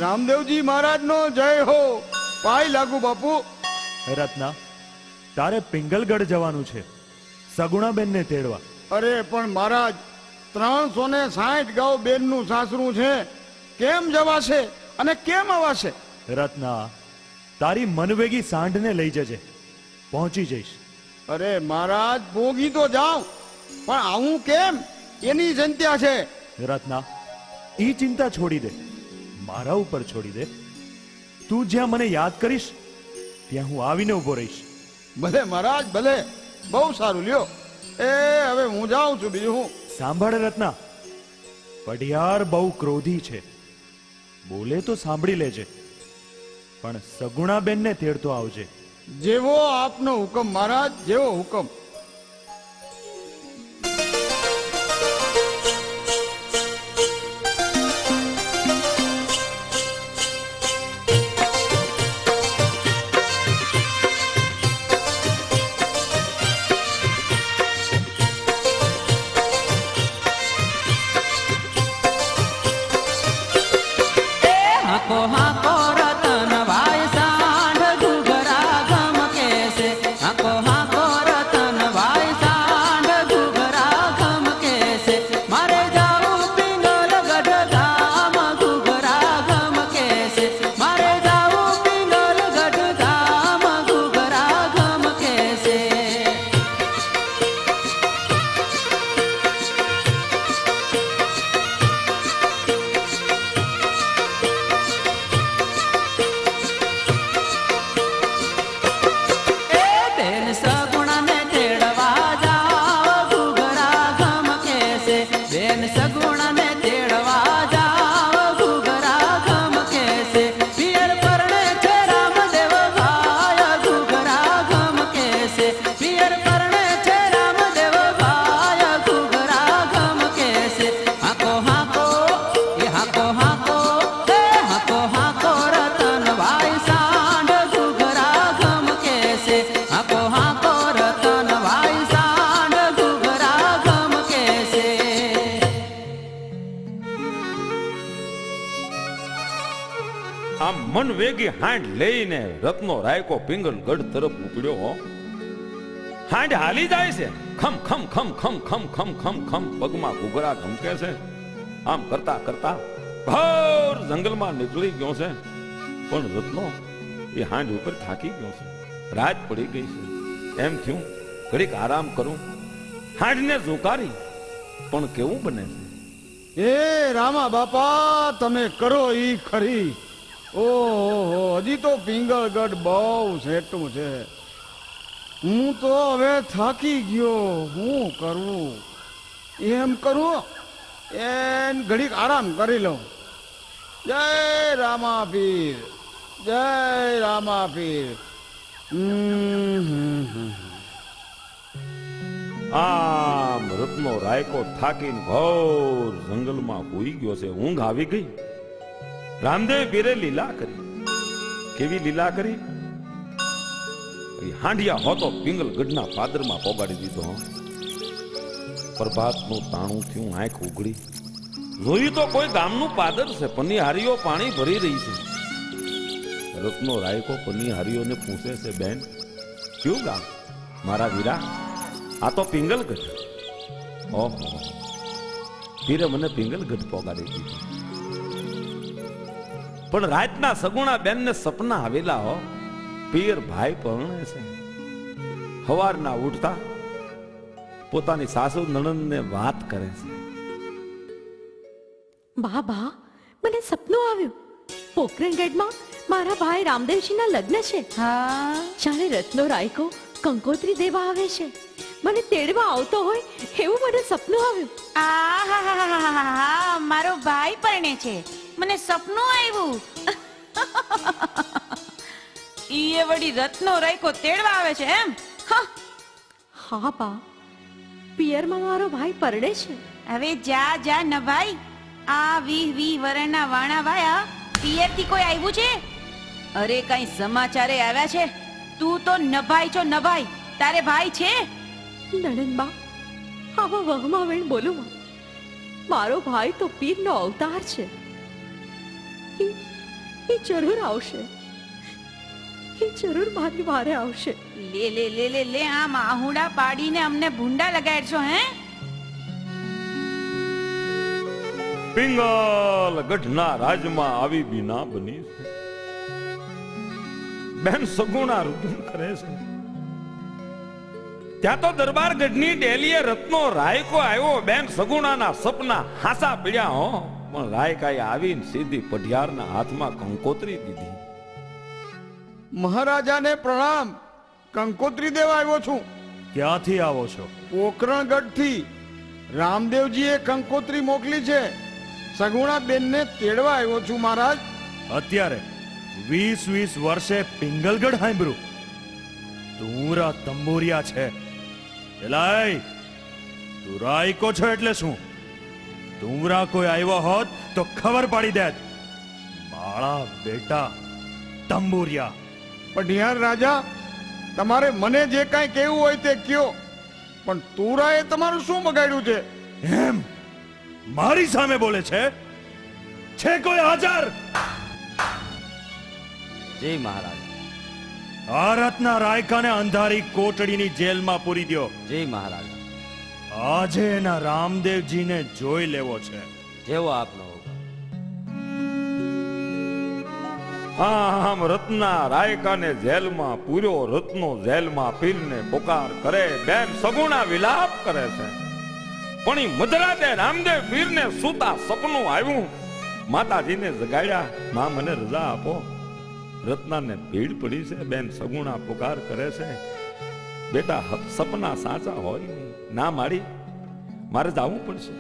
રામદેવજી મહારાજનો જય હો. પાય લાગુ બાપુ. રત્ના, તારે પિંગલગઢ જવાનું છે સગુણાબેનને તેડવા. અરે પણ મહારાજ, 360 ગાઉ બેનનું સાસરું છે, કેમ જવાશે અને કેમ આવાશે? રત્ના, તારી મનવેગી સાંઢને લઈ જજે, પહોંચી જઈશ. અરે મહારાજ, ભોગી તો જાઉં, પણ આવું કેમ એની ચિંતા છે. રત્ના, ઈ ચિંતા છોડી દે, મારા ઉપર છોડી દે. તું જ્યાં મને યાદ કરીશ ત્યાં હું આવીને ઉભો રહીશ. ભલે મહારાજ, ભલે. બહુ સારું લ્યો. એ હવે હું જાઉં છું, બીજું હું. સાંભળ રત્ના, પઢિયાર બહુ ક્રોધી છે, બોલે તો સાંભળી લેજે, પણ સગુણાબેનને તેડતો આવજે. જેવો આપનો હુકમ મહારાજ, જેવો હુકમ. હાકો હાકો રતન ભાઈ સાંઢ ઘુઘરા ગમ કેસે. હાકો હાકો રતન ભાઈ સાંઢ ઘુઘરા ગમ કેસે. મારે જાવું પિંગલગઢ ધામ ઘુઘરા ગમ કેસે. મારે જાવું પિંગલગઢ ધામ ઘુઘરા ગમ કેસે. બેન સગુણાને તેડવા જાવ ઘુઘરા ગમ કેસે. બેન સગુણાને તેડવા જાવ ઘુઘરા ગમ કેસે. પિયર પરણે છે રામદેવ ભાઈ ઘુઘરા ગમ કેસે. પિયર પરણે છે રામદેવ ભાઈ ઘુઘરા ગમ કેસે. હાકો હાકો એ હાકો હાકો એ હાકો હાકો રતન ભાઈ સાંઢ ઘુઘરા ગમ કેસે. હાકો હાકો રતન ભાઈ સાંઢ ઘુઘરા ગમ કેસે. આમ મન વેગી હાંડ લઈને રત્નો રાયકો પિંગલગઢ તરફ ઉપડ્યો હો. હાંડ હાલી જાય છે, ખમ ખમ ખમ ખમ ખમ ખમ ખમ ખમ પગમાં ઘૂઘરા ઘમકે છે. આમ કરતા કરતા ભર જંગલમાં નીકળી ગયો છે, પણ રત્નો એ હાંડ ઉપર થાકી ગયો છે. રાત પડી ગઈ છે, એમ થયું ઘડીક આરામ કરું. હાંડને ઝુકારી, પણ કેવું બને છે. એ રામા બાપા, તમે કરો ઈ ખરી. ઓહો, હજી તો પિંગલગઢ બહુ સેટું છે. હું તો હવે થાકી ગયો, હું કરવું? એમ કરું, એન ઘડીક આરામ કરી લઉં. જય રામા પીર, જય રામા પીર. આમ રત્નો રાયકો થાકીને ઘોર જંગલમાં હોઈ ગયો છે. ઊંઘ આવી ગઈ. રામદેવ પીરે લીલા કરી. કેવી લીલા કરી? હાંડિયા હોતો પિંગલગઢના પાદરમાં પોગાડી દીધો. પ્રભાતનું તાણું થયું, આંખ ઉઘડી, જોયું તો કોઈ ગામનું પાદર છે. પનીહારીઓ પાણી ભરી રહી છે. રત્નો રાયકો પનીહારીઓને પૂછે છે, બેન કયું ગામ? મારા વીરા, આ તો પિંગલગઢ. ઓહો, પીરે મને પિંગલગઢ પોગાડી દીધું. પણ રાતના સગુણા બેનને સપના આવેલા હો. પીર ભાઈ પરણે છે. સવારના ઉઠતા પોતાની સાસુ નણંદને વાત કરે છે. બા, મને સપનું આવ્યું. પોખરણગઢમાં મારા ભાઈ રામદેવજીના લગ્ન છે. હા, જાણે રત્નો રાયકો કંકોત્રી દેવા આવે છે, મને તેડવા આવતો હોય એવું મને સપનું આવ્યું. આહાહાહાહા, મારો ભાઈ પરણે છે, મને સપનું આવ્યું. ઈએ વળી રત્નો રાયકો તેડવા આવે છે એમ? હા બા, પિયરમાં મારો ભાઈ પરણે છે. હવે જા જા નભાઈ. આ 20 વરના વાણા વાયા પિયરથી કોઈ આવ્યું છે? અરે કઈ સમાચારે આવ્યા છે? તું તો નભાઈ છો, નભાઈ. તારે ભાઈ છે? નણંદબા, આવા વહમાં વેણ બોલો માં. મારો ભાઈ તો પીરનો અવતાર છે. એ જરૂર આવશે, એ જરૂર મારી વારે આવશે. લે લે લે લે લે આ માહુડા પાડીને અમને ભૂંડા લગાડશો હે? પિંગલ ગઢના રાજમાં આવી બીના બની છે. બેન સગુણા રુદન કરે છે. ત્યાં તો દરબાર ગઢની ડેલીએ રત્નો રાયકો આવ્યો. બેન સગુણાના સપના હાસા પડ્યા હો. પણ રાયકાએ આવીને સીધી પઢિયારના હાથમાં કંકોત્રી દીધી. મહારાજાને પ્રણામ. કંકોત્રી દેવા આવ્યો છું. ક્યાંથી આવો છો? પોકરણગઢથી. રામદેવજીએ કંકોત્રી મોકલી છે. સગુણા બેનને તેડવા આવ્યો છું મહારાજ. અત્યારે 20 વર્ષે પિંગલગઢ સાંભળ્યું? તુંરા તંબુરિયા છે. એલાય તું રાયકો છો એટલે શું? તુંરા કોઈ આવ્યો હોત તો ખબર પાડી દેત. માળા બેટા તંબુરિયા. પઢિયાર રાજા, તમારે મને જે કાંઈ કહેવું હોય તે કયો, પણ તુરાએ તમારું શું બગાડ્યું છે? એમ મારી સામે બોલે છે? છે કોઈ હાજર? જય મહારાજ. ભારતના રાયકાને અંધારી કોટડીની જેલમાં પૂરી દ્યો. જય મહારાજ. આજે એના રામદેવજીને જોઈ લેવો છે. જેવો આપનો હુકમ. આમ રત્ના રાયકાને જેલમાં પૂર્યો. રત્નો જેલમાં પીરને પુકાર કરે. બેન સગુણા વિલાપ કરે છે. પણ ઈ મધરાતે રામદેવ પીરને સૂતા સપનું આવ્યું. માતાજીને જગાડ્યા. માં મને રજા આપો. રત્નાને ભીડ પડી છે. બેન સગુણા પુકાર કરે છે, બેટા સપના સાચા હોય નહીં. ના મારી, મારે જવું પડશે.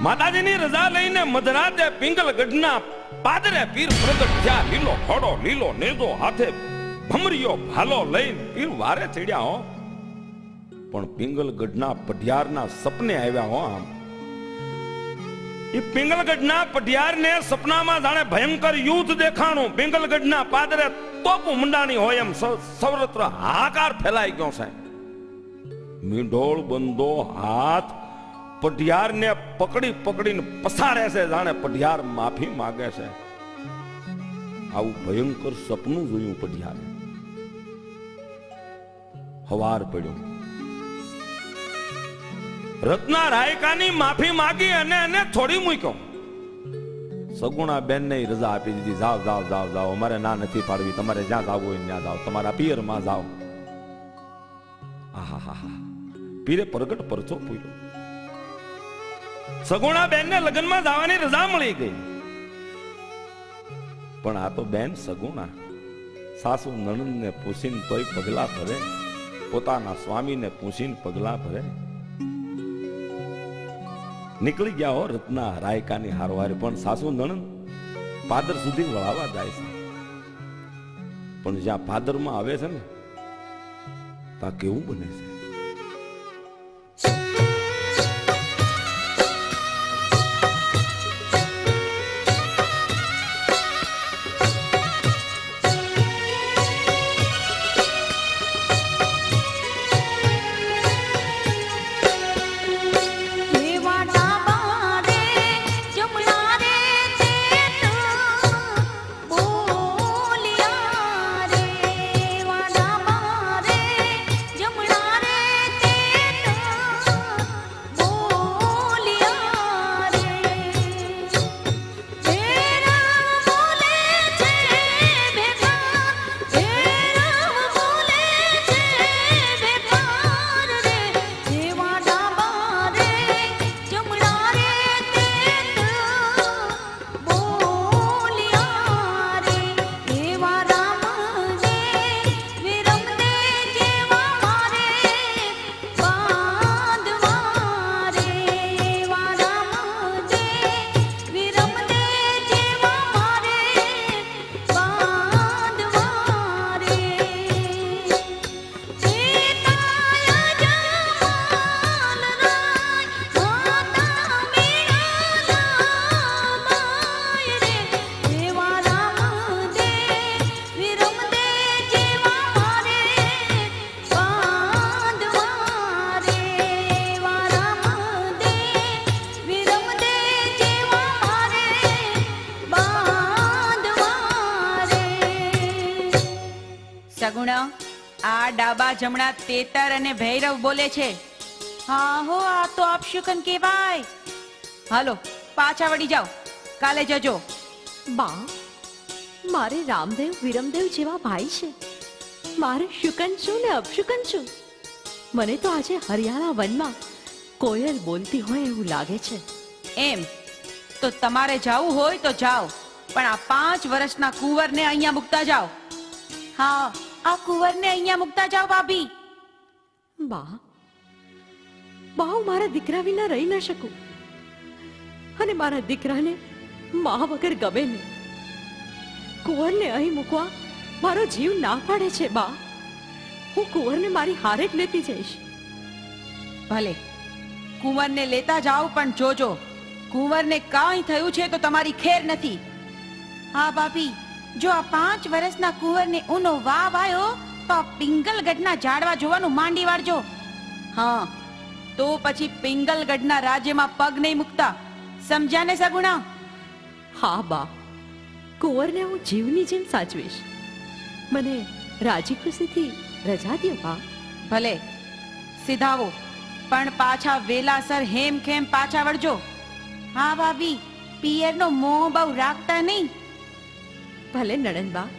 માતાજીની રજા લઈને મધરાતે પિંગલગઢના પાદરે પીર પ્રગટ થયા. લીલો ખોડો, લીલો નેજો, હાથે ભમરીયો ભાલો લઈને પીર વારે ચડ્યા હો. પણ પિંગલગઢના પઢિયારના સપને આવ્યા હો. આમ એ પિંગલગઢના પઢિયારને સપનામાં જાણે ભયંકર યુદ્ધ દેખાણું. પિંગલગઢના પાદરે તોપ મંડાણી હોય એમ સર્વત્ર હાહાકાર ફેલાઈ ગયો છે. મીંઢોળ બંધો હાથ પઢિયારને પકડી પકડીને પસારે છે, જાણે પઢિયાર માફી માગે છે. આવું ભયંકર સપનું જોયું પઢિયાર. હવાર પડ્યો. રત્ના રાયકાની માફી માગી અને એને છોડી મૂક્યો. સગુણા બેનને રજા આપી દીધી. જાઓ જાઓ જાઓ જાઓ, અમારે ના નથી પાડવી. તમારે જ્યાં જાવ હોય ત્યાં જાઓ, તમારા પિયરમાં જાઓ. આહા, પીરે પ્રગટ પરચો પૂર્યો. સગુણા બેનને લગ્નમાં જવાની રજા મળી ગઈ. પણ આ તો બેન સગુણા સાસુ નણંદને પૂછીને તોય પગલા ભરે. પોતાના સ્વામીને પૂછીને પગલા ભરે. નીકળી ગયા હો રત્ના રાયકાની હારવારે. પણ સાસુ નણંદ પાદર સુધી વળાવા જાય છે. પણ જ્યાં પાદરમાં આવે છે ને ત્યાં કેવું બને છે. બોલિયા રે વાડા મારે જમણા રે સગુણ, આ ડાબા જમણા તેતર અને ભૈરવ બોલે છે. હા હો, આ તો અપશુકન કહેવાય. હાલો પાછા વળી જાઓ, કાલે જજો. બા, મારે રામદેવ વિરમદેવ જેવા ભાઈ છે. મારે શુકન છું ને અપશુકન છું. મને તો આજે હરિયાણા વનમાં કોયલ બોલતી હોય એવું લાગે છે. એમ તો તમારે જાવું હોય તો જાઓ, પણ આ 5 વર્ષના કુંવરને અહીંયા મૂકતા જાઓ. હા, આ કુંવરને અહીંયા મૂકતા જાઓ ભાભી. બા, બા, હું મારા દીકરા વિના રહી ન શકું, અને મારા દીકરાને મા વગર ગમે નહીં. કુંવરને અહીં મૂકવા મારો જીવ ના પાડે છે. બા, હું કુંવરને મારી હારે જ લેતી જઈશ. ભલે કુંવરને લેતા જાઓ, પણ જોજો કુંવરને કાંઈ થયું છે તો તમારી ખેર નથી. હા ભાભી, જો આ 5 વર્ષના કુંવરને ઉનો વાવ આવ્યો તો આ પિંગલગઢના ઝાડવા જોવાનું માંડી વાળજો. હા, તો પછી પિંગલગઢના રાજ્યમાં પગ નહીં મૂકતા. સમજ્યા ને સગુણા? હા બા, કુંવરને હું જીવની જેમ સાચવીશ. મને રાજી ખુશીથી રજા દો બા. ભલે સીધાવો, પણ પાછા વેલાસર હેમ ખેમ પાછા વળજો. હા ભાભી, પિયરનો મોહ બહુ રાખતા નહીં. ભલે નણંદબા.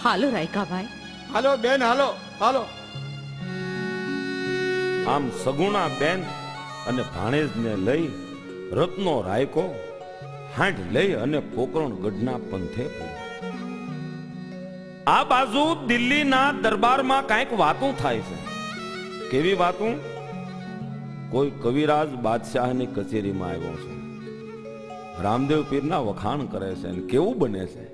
હાલો રાયકાભાઈ. હાલો બેન, હાલો હાલો. આમ સગુણા બેન અને ભાણેજને લઈ રત્નો રાયકો હાંડ લઈ અને પોકરણગઢના પંથે પડ્યો. આ બાજુ દિલ્હીના દરબારમાં કાંઈક વાતું થાય છે. કેવી વાતું? કોઈ કવિરાજ બાદશાહની કચેરીમાં આવ્યો છે, રામદેવ પીરના વખાણ કરે છે, અને કેવું બને છે.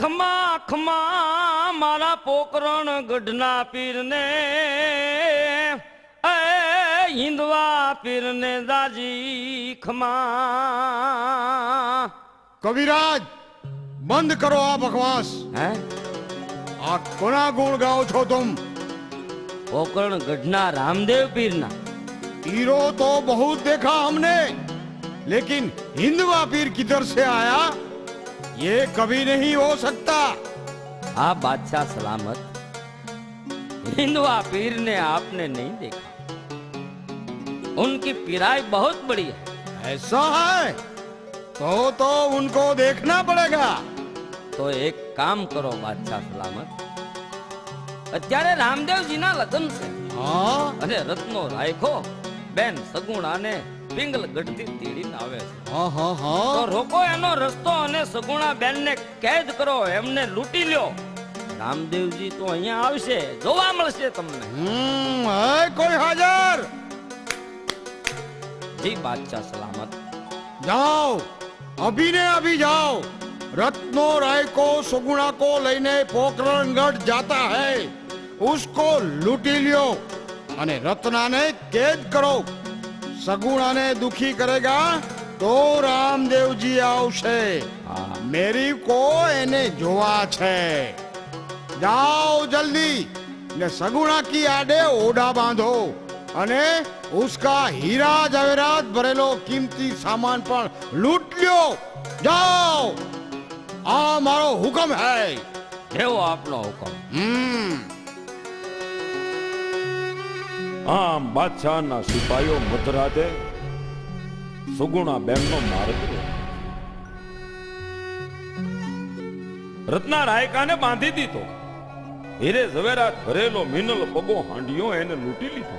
ખમા ખમા મારા પોકરણગઢના પીરને, હિંદવા પીરને દાજી ખમા. કવિરાજ, બંધ કરો આ બકવાસ. હે? આ કોના ગુણ ગાઓ છો तुम? પોકરણગઢના રામદેવ પીરના. पीरो तो बहुत देखा हमने, लेकिन हिंदवा पीर किधर से आया ये कभी नहीं हो सकता. हाँ बादशाह सलामत, हिंदवा पीर ने आपने नहीं देखा. उनकी पिराई बहुत बड़ी है. ऐसा है तो उनको देखना पड़ेगा. तो एक काम करो बादशाह सलामत, અત્યારે રામદેવજીના લગ્ન છે, हाँ અને રત્નો રાયખો બેન સગુણાને પિંગલગઢથી તેડીને આવે છે. हाँ हाँ તો हाँ. રોકો એનો રસ્તો અને સગુણા બેનને કેદ કરો, એમને લૂંટી લ્યો. રામદેવજી તો અહીંયા આવશે, જોવા મળશે તમને. है कोई हाजिर? જી બાદશાહ સલામત. जाओ, अभी ने अभी जाओ. रत्नो राय को सुगुणा को लेने पोकरणगढ़ जाता है, उसको लूटी लियो અને રત્નાને કેદ કરો. સગુણાને દુખી કરેગા તો રામદેવજી આવશે. મેરી કો એને જોવા છે. જાઓ જલ્દી ને સગુણા કી આડે ઓઢા બાંધો અને उसका हीरा जवेरात भरेलो कीमती सामान पर लूट ल्यो. जाओ, आ मारो हुक्म है. જેવો આપનો હુકમ. આમ બાદશાહના સિપાહીઓ મધરાતે સુગુણા બેનનો માર્ગ કર્યો. રત્ના રાયકાને બાંધી દીધો. હીરે ઝવેરાત ભરેલો મિનલ પગો હાંડિયો એને લૂંટી લીધો.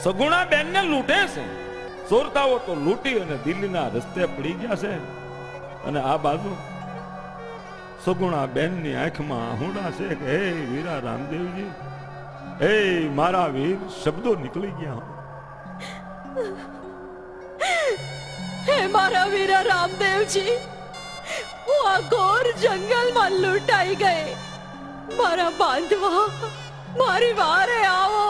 સગુણા બેનને લૂંટે છે. ચોરતાઓ તો લૂંટી અને દિલ્હીના રસ્તે પડી ગયા છે. અને આ બાજુ સગુણા બેનની આંખમાં આહુડા છે કે હે વીરા રામદેવજી, હે મારા વીર, શબ્દો નીકળી ગયા. હે મારા વીરા રામદેવજી, હું આ ઘોર જંગલમાં લૂંટાઈ ગઈ. મારા બાંધવા, મારી વારે આવો,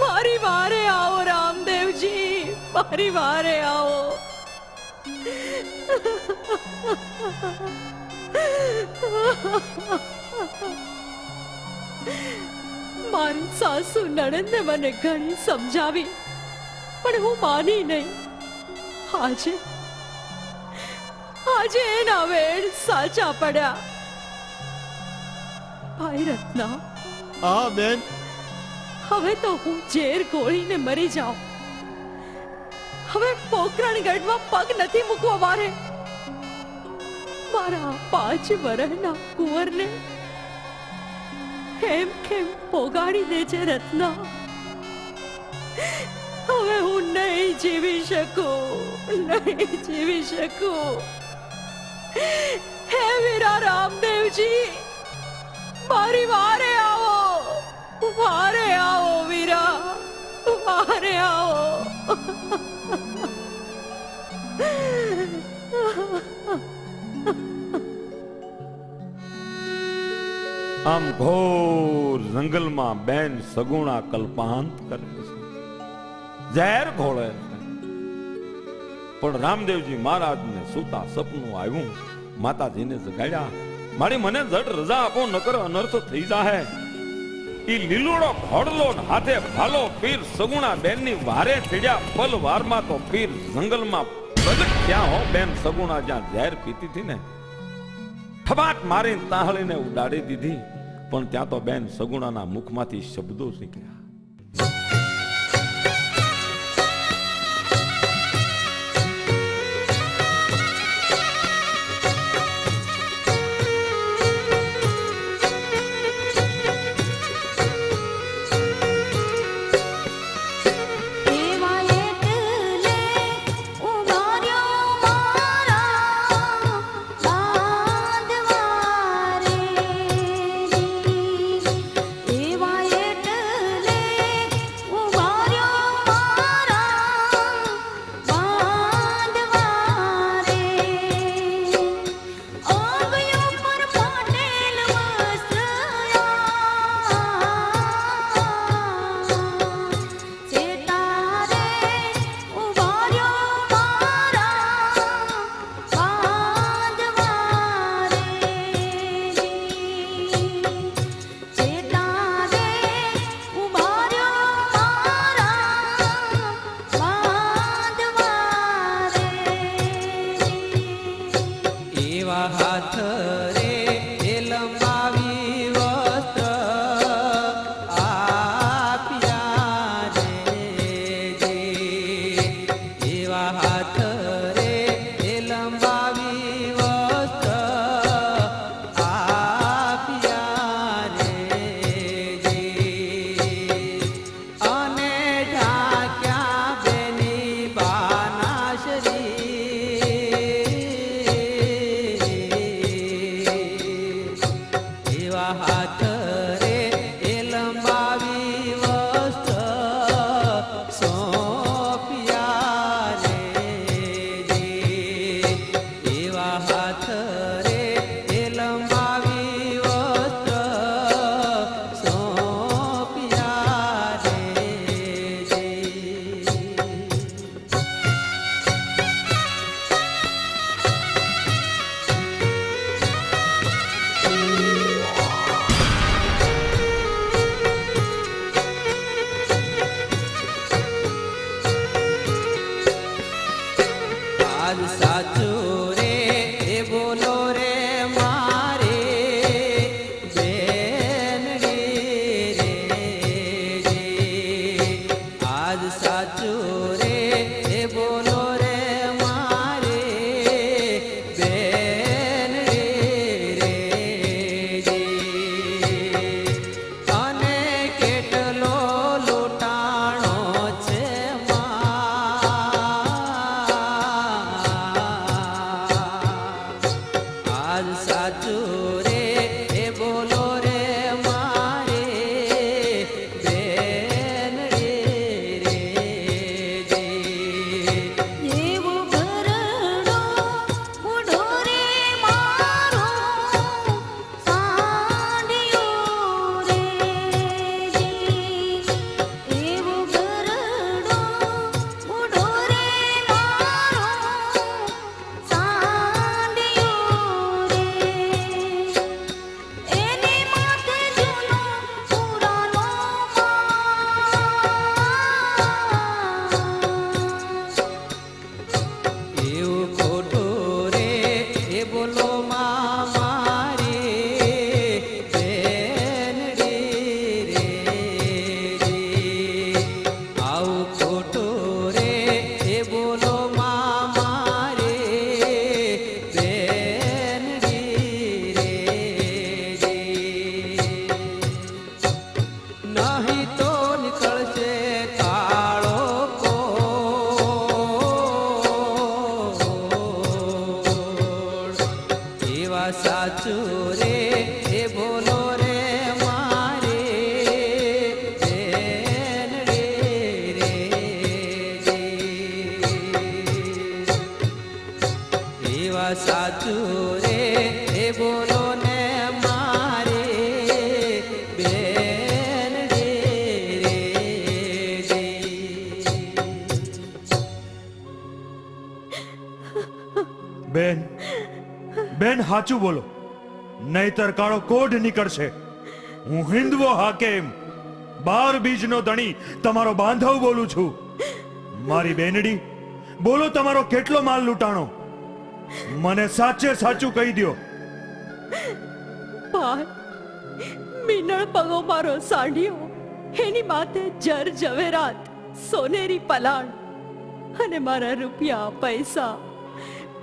મારી વારે આવો રામદેવજી, મારી વારે આવો. મારી સાસુ નણંદે મને ઘણી સમજાવી, પણ હું માની નહીં. આજે આજે એના વેડ સાચા પડ્યા. ભાઈ રત્ના, હા બેન. હવે તો હું ઝેર ગોળીને મરી જાઉં. હવે પોકરણગઢમાં પગ નથી મૂકવો મારે. મારા 5 વર્ષના કુંવરને કેમ કેમ પોગાડી દે છે રત્ના. હવે હું નહીં જીવી શકું, નહીં જીવી શકું. હે વીરા રામદેવજી, મારી વારે આવો, વારે આવો વીરા, વારે આવો. આમ ઘોર જંગલમાં બેન સગુણા કલ્પાંત કરે છે, ઝેર ઘોળે છે. પણ રામદેવજી મહારાજને સૂતા સપનું આવ્યું, માતાજીને જગાડ્યા. મારી મને જટ રજા આપો, નકર અનર્થ થઈ જાહે. ઈ લીલુડો ઘોડલો ને હાથે ભાલો પીર સગુણા બેનની વારે ચડ્યા. પલ વારમાં તો પીર જંગલમાં પ્રગટ થયા હો. બેન સગુણા જ્યાં ઝેર પીતી હતી ને, ઠબાટ મારીને તાહળીને ઉડાડી દીધી. પણ ત્યાં તો બેન સગુણાના મુખમાંથી શબ્દો શીખ્યા. સાચું બોલો, નહીતર કાળો કોઢ નીકળશે. હું હિન્દવો હાકેમ 12 બીજનો ધણી તમારો બાંધવ બોલું છું. મારી બેનડી, બોલો તમારો કેટલો માલ લૂંટાણો? મને સાચે સાચું કહી દ્યો. ભાઈ, મીનળ પગો મારો સાંઢિયો, એની માથે જર જવેરાત, સોનેરી પલાણ અને મારા રૂપિયા પૈસા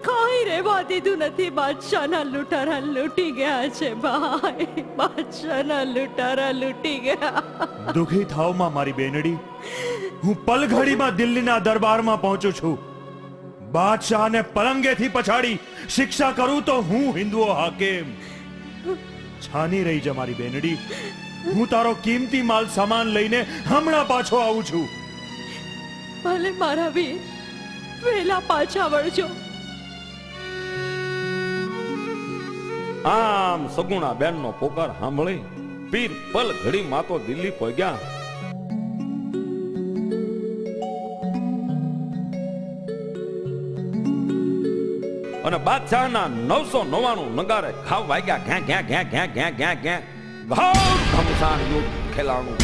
કાંઈ રહેવા દીધું નથી. બાદશાહના લૂંટારા લૂંટી ગયા છે ભાઈ, બાદશાહના લૂંટારા લૂંટી ગયા. દુખી થાવમાં મારી બેનડી, હું પલઘડીમાં દિલ્હીના દરબારમાં પહોંચું છું. બાદશાહને પલંગેથી પછાડી શિક્ષા કરું તો હું હિન્દુઓ હાકેમ. છાની રહી જા મારી બેનડી, હું તારો કિંમતી માલ સામાન લઈને હમણાં પાછો આવું છું. ભલે મારા વીર, વહેલા પાછા વળજો. આમ સગુણા બેન નો પોકાર સાંભળી પીર પલ ઘડી માં તો દિલ્હી પહોંચ્યા. અને બાદશાહના 999 નગારે ખાવ વાગ્યા. ઘ્યા ઘ્યા ઘ્યા ઘ્યા ઘ્યા ઘ્યા ઘ્યા ઘાવ ઘમસાણ યુદ્ધ ખેલાણું.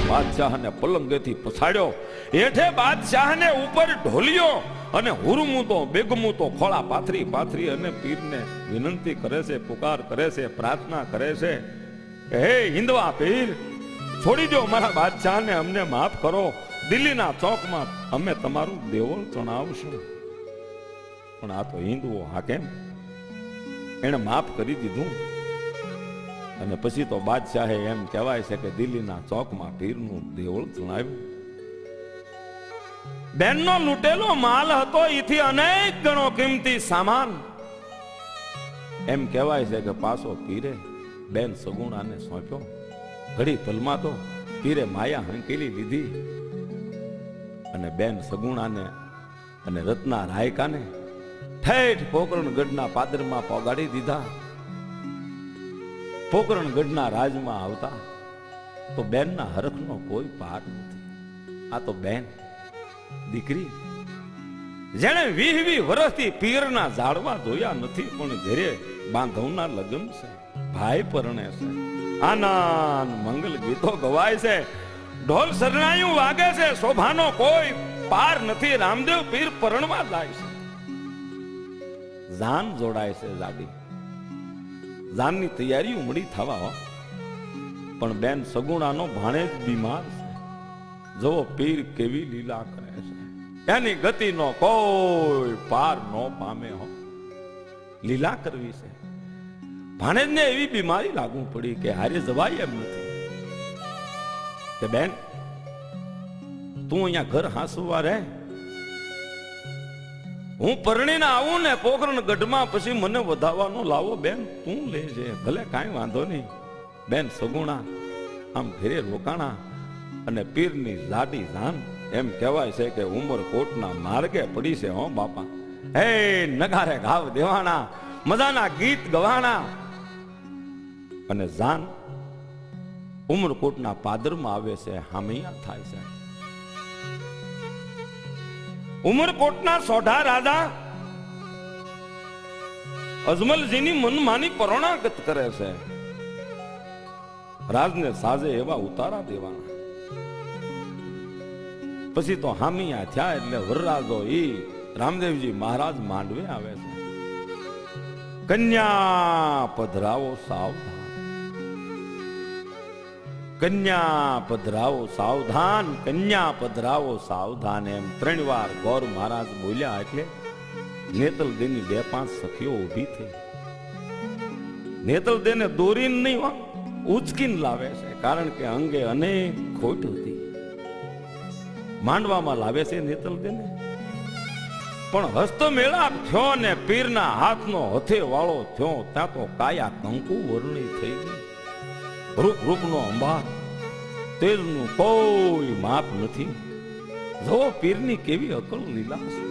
બાદશાહને પલંગેથી પછાડ્યો, હેઠે બાદશાહને ઉપર ઢોલ્યો અને હુરમું તો બેગમું તો ખોળા પાથરી પાથરી અને પીરને વિનંતી કરે છે, પુકાર કરે છે, પ્રાર્થના કરે છે. હે હિન્દવા પીર, છોડી દો મારા બાદશાહને, અમને માફ કરો. દિલ્હીના ચોકમાં અમે તમારું દેવળ ચણાવશું. પણ આ તો હિન્દુઓ હાકેમ, એને માફ કરી દીધું. અને પછી તો બાદશાહે એમ કહેવાય છે કે દિલ્હીના ચોકમાં પીરનું દેવળ ચણાવ્યું. બેનનો લૂંટેલો માલ હતો, એથી અનેક ગણો કિંમતી સામાન. એમ કહેવાય છે કે પાછો પીરે બેન સગુણાને સોંપ્યો. ઘડી પલમાં તો પીરે માયા હંકેલી લીધી અને બેન સગુણાને અને રત્ના રાયકાને ઠેઠ પોકરણગઢના પાદરમાં પહોંચાડી દીધા. પોકરણગઢના રાજમાં આવતા તો બેનના હરખનો કોઈ પાર નથી. આ તો બેન દીકરી જેણે 20 વર્ષથી પીરના ઝાડવા જોયા નથી, પણ ઘરે બાંધવના લગ્ન છે, ભાઈ પરણે છે, આનંદ મંગલ ગીતો ગવાય છે, ઢોલ સરનાયું વાગે છે, શોભાનો કોઈ પાર નથી. રામદેવ પીર પરણવા જાય છે, જાન જોડાય છે જાડી. જાનની તૈયારી ઉમડી થવા, પણ બેન સગુણાનો ભાણેજ બીમાર છે. જો પીર કેવી લીલા કરે છે, એની ગતિનો કોઈ પાર ન પામે હો. લીલા કરવી છે. ભાણેજને એવી બીમારી લાગુ પડી કે હારે જવાય એમ નથી. કે બેન તું અહીંયા ઘર હાંસવા રહે, હું પરણીને આવું ને પોકરણગઢમાં પછી મને વધાવવાનો લાવો બેન તું લેજે. ભલે કાંઈ વાંધો નહીં. બેન સગુણા આમ ઘરે રોકાણા અને પીરની લાડી જાન એમ કહેવાય છે કે ઉમરકોટના માર્ગે પડી છે. હો બાપા, હે નગારે ઘાવ દેવાના, મજાના ગીત ગવાના. અને જાન ઉમરકોટના પાદરમાં આવે છે, હામૈયા થાય છે. ઉમરકોટના સોઢા રાજા અજમલજીની મનમાની પરોણાગત કરે છે. રાજને સાજે એવા ઉતારા દેવાના. પછી તો હામિયા થયા એટલે વરરાજો ઈ રામદેવજી મહારાજ માંડવે આવે છે. કન્યા પધરાવો સાવધાન, કન્યા પધરાવો સાવધાન, કન્યા પધરાવો સાવધાન. એમ 3 વાર ગોર મહારાજ બોલ્યા એટલે નેતલદેની 2-5 સખીઓ ઊભી થઈ. નેતલદેને દોરીને નહીં ઉચકીને લાવે છે, કારણ કે અંગે અનેક ખોટ હતી. માંડવામાં લાવે છે નેતલદેને, પણ હસ્તમેળાપ થયો ને પીરના હાથનો હથે વાળો થયો ત્યાં તો કાયા કંકુ વર્ણી થઈ ગઈ. રૂપ રૂપનો અંબાર, તેજનું કોઈ માપ નથી. જો પીરની કેવી અકલ લીલા છે.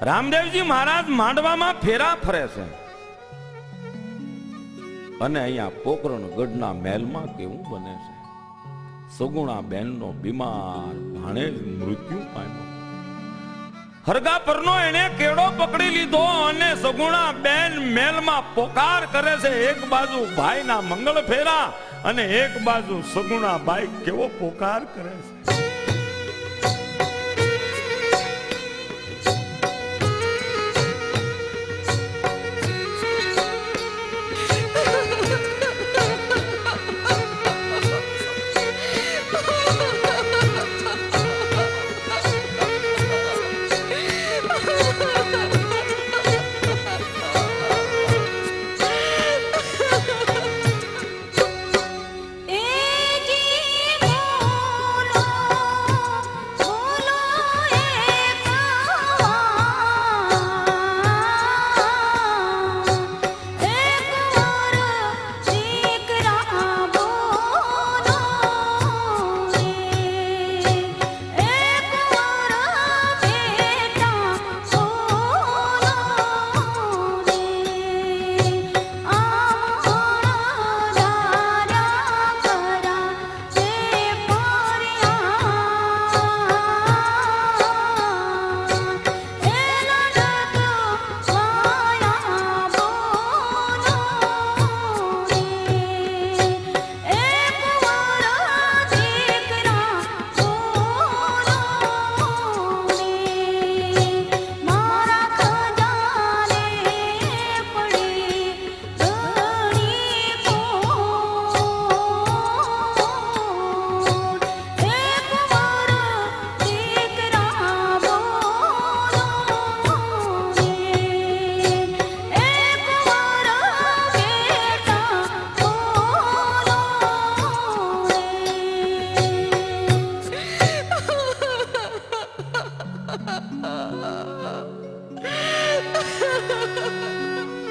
રામદેવજી મહારાજ માંડવામાં ફેરા ફરે છે અને અહીંયા પોકરણગઢના મહેલમાં કેવું બને છે. સગુણા બેનનો બીમાર ભાણેજ મૃત્યુ પામ્યો. હરગા પરનો એને કેડો પકડી લીધો અને સગુણા બેન મેલમાં પોકાર કરે છે. એક બાજુ ભાઈના મંગળ ફેરા અને એક બાજુ સગુણા બાઈ કેવો પોકાર કરે છે.